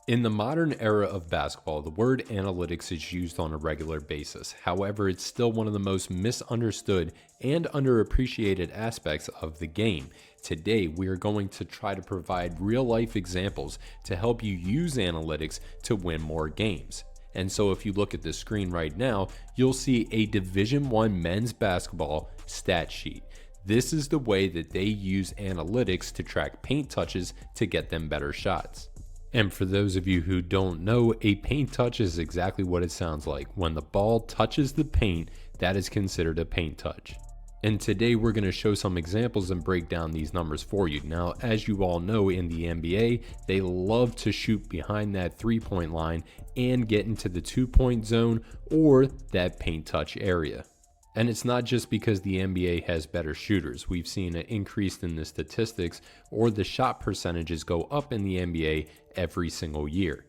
In the modern era of basketball, the word analytics is used on a regular basis. However, it's still one of the most misunderstood and underappreciated aspects of the game. Today, we are going to try to provide real-life examples to help you use analytics to win more games. And so if you look at the screen right now, you'll see a Division I men's basketball stat sheet. This is the way that they use analytics to track paint touches to get them better shots. And for those of you who don't know, a paint touch is exactly what it sounds like. When the ball touches the paint, that is considered a paint touch. And today we're going to show some examples and break down these numbers for you. Now, as you all know, in the NBA, they love to shoot behind that three-point line and get into the two-point zone or that paint touch area. And it's not just because the NBA has better shooters. We've seen an increase in the statistics or the shot percentages go up in the NBA every single year.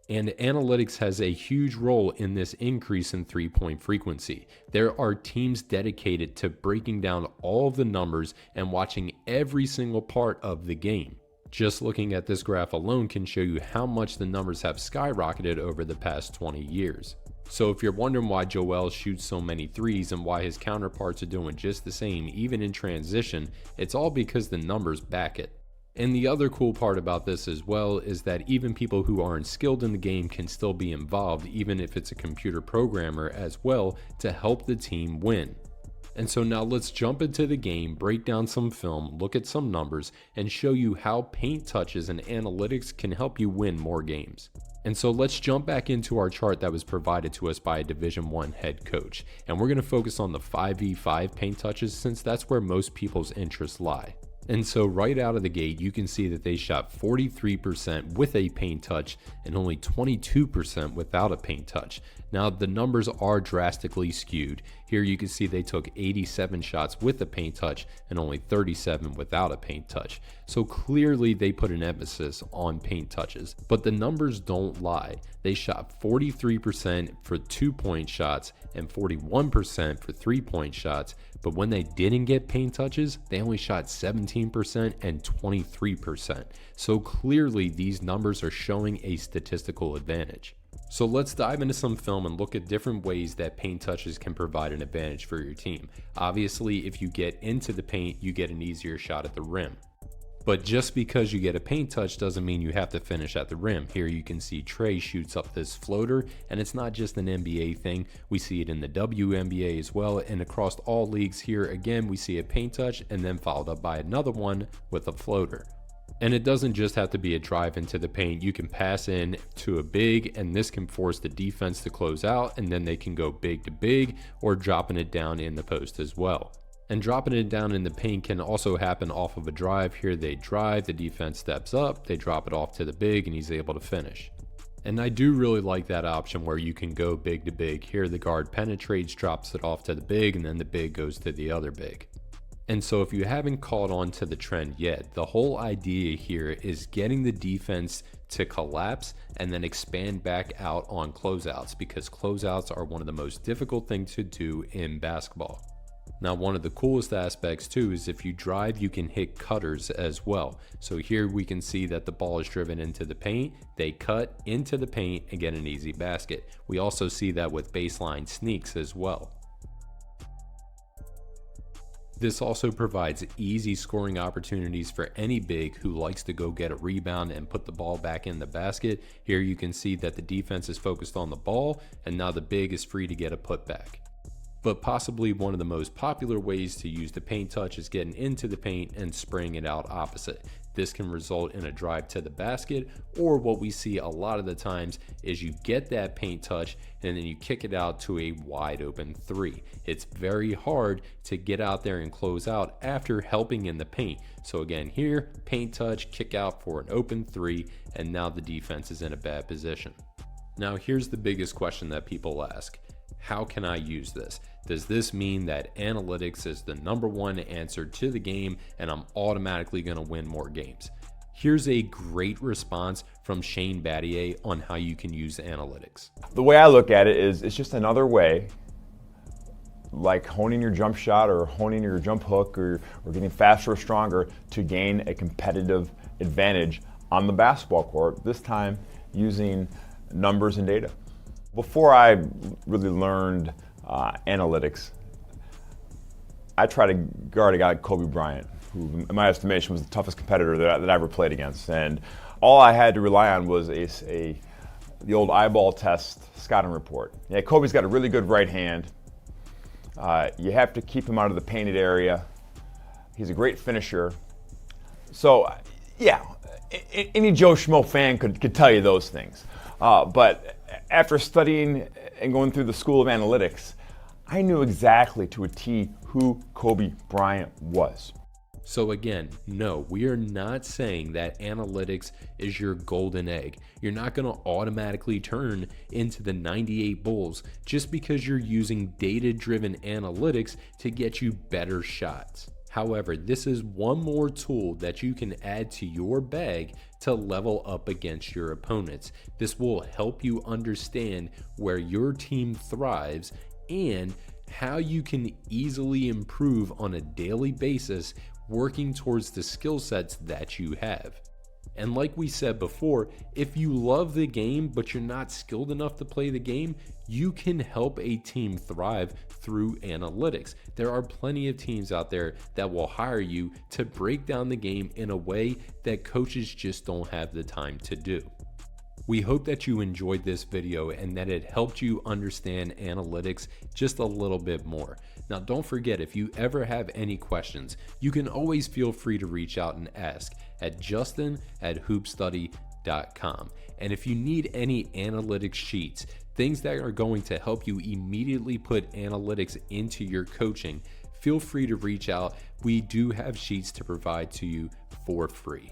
And analytics has a huge role in this increase in three-point frequency. There are teams dedicated to breaking down all of the numbers and watching every single part of the game. Just looking at this graph alone can show you how much the numbers have skyrocketed over the past 20 years. So if you're wondering why Joel shoots so many threes and why his counterparts are doing just the same even in transition, it's all because the numbers back it. And the other cool part about this as well is that even people who aren't skilled in the game can still be involved, even if it's a computer programmer as well, to help the team win. And so now let's jump into the game, break down some film, look at some numbers, and show you how paint touches and analytics can help you win more games. And so let's jump back into our chart that was provided to us by a Division I head coach. And we're going to focus on the 5v5 paint touches since that's where most people's interests lie. And so right out of the gate, you can see that they shot 43% with a paint touch and only 22% without a paint touch. Now the numbers are drastically skewed. Here you can see they took 87 shots with a paint touch and only 37 without a paint touch. So clearly they put an emphasis on paint touches, but the numbers don't lie. They shot 43% for 2-point shots and 41% for 3-point shots, but when they didn't get paint touches, they only shot 17% and 23%. So clearly these numbers are showing a statistical advantage. So let's dive into some film and look at different ways that paint touches can provide an advantage for your team. Obviously, if you get into the paint, you get an easier shot at the rim. But just because you get a paint touch doesn't mean you have to finish at the rim. Here you can see Trey shoots up this floater, and it's not just an NBA thing. We see it in the WNBA as well, and across all leagues here, again, we see a paint touch and then followed up by another one with a floater. And it doesn't just have to be a drive into the paint. You can pass in to a big, and this can force the defense to close out, and then they can go big to big or dropping it down in the post as well. And dropping it down in the paint can also happen off of a drive. Here they drive, the defense steps up, they drop it off to the big, and he's able to finish. And I do really like that option where you can go big to big. Here the guard penetrates, drops it off to the big, and then the big goes to the other big. And so if you haven't caught on to the trend yet, the whole idea here is getting the defense to collapse and then expand back out on closeouts, because closeouts are one of the most difficult things to do in basketball. Now, one of the coolest aspects too is if you drive, you can hit cutters as well. So here we can see that the ball is driven into the paint, they cut into the paint and get an easy basket. We also see that with baseline sneaks as well. This also provides easy scoring opportunities for any big who likes to go get a rebound and put the ball back in the basket. Here you can see that the defense is focused on the ball, and now the big is free to get a putback. But possibly one of the most popular ways to use the paint touch is getting into the paint and spraying it out opposite. This can result in a drive to the basket, or what we see a lot of the times is you get that paint touch and then you kick it out to a wide open three. It's very hard to get out there and close out after helping in the paint. So again, here, paint touch, kick out for an open three, and now the defense is in a bad position. Now here's the biggest question that people ask. How can I use this? Does this mean that analytics is the #1 answer to the game and I'm automatically going to win more games? Here's a great response from Shane Battier on how you can use analytics. The way I look at it is it's just another way, like honing your jump shot or honing your jump hook or getting faster or stronger to gain a competitive advantage on the basketball court. This time using numbers and data. Before I really learned analytics, I tried to guard a guy like Kobe Bryant, who in my estimation was the toughest competitor that I ever played against. And all I had to rely on was the old eyeball test scouting report. Yeah, Kobe's got a really good right hand. You have to keep him out of the painted area. He's a great finisher. So, yeah, any Joe Schmo fan could tell you those things. But after studying and going through the School of Analytics, I knew exactly to a T who Kobe Bryant was. So again, no, we are not saying that analytics is your golden egg. You're not going to automatically turn into the 98 Bulls just because you're using data-driven analytics to get you better shots. However, this is one more tool that you can add to your bag to level up against your opponents. This will help you understand where your team thrives and how you can easily improve on a daily basis, working towards the skill sets that you have. And like we said before, if you love the game but you're not skilled enough to play the game, you can help a team thrive through analytics. There are plenty of teams out there that will hire you to break down the game in a way that coaches just don't have the time to do. We hope that you enjoyed this video and that it helped you understand analytics just a little bit more. Now, don't forget, if you ever have any questions, you can always feel free to reach out and ask at justin@hoopstudy.com. And if you need any analytics sheets, things that are going to help you immediately put analytics into your coaching, feel free to reach out. We do have sheets to provide to you for free.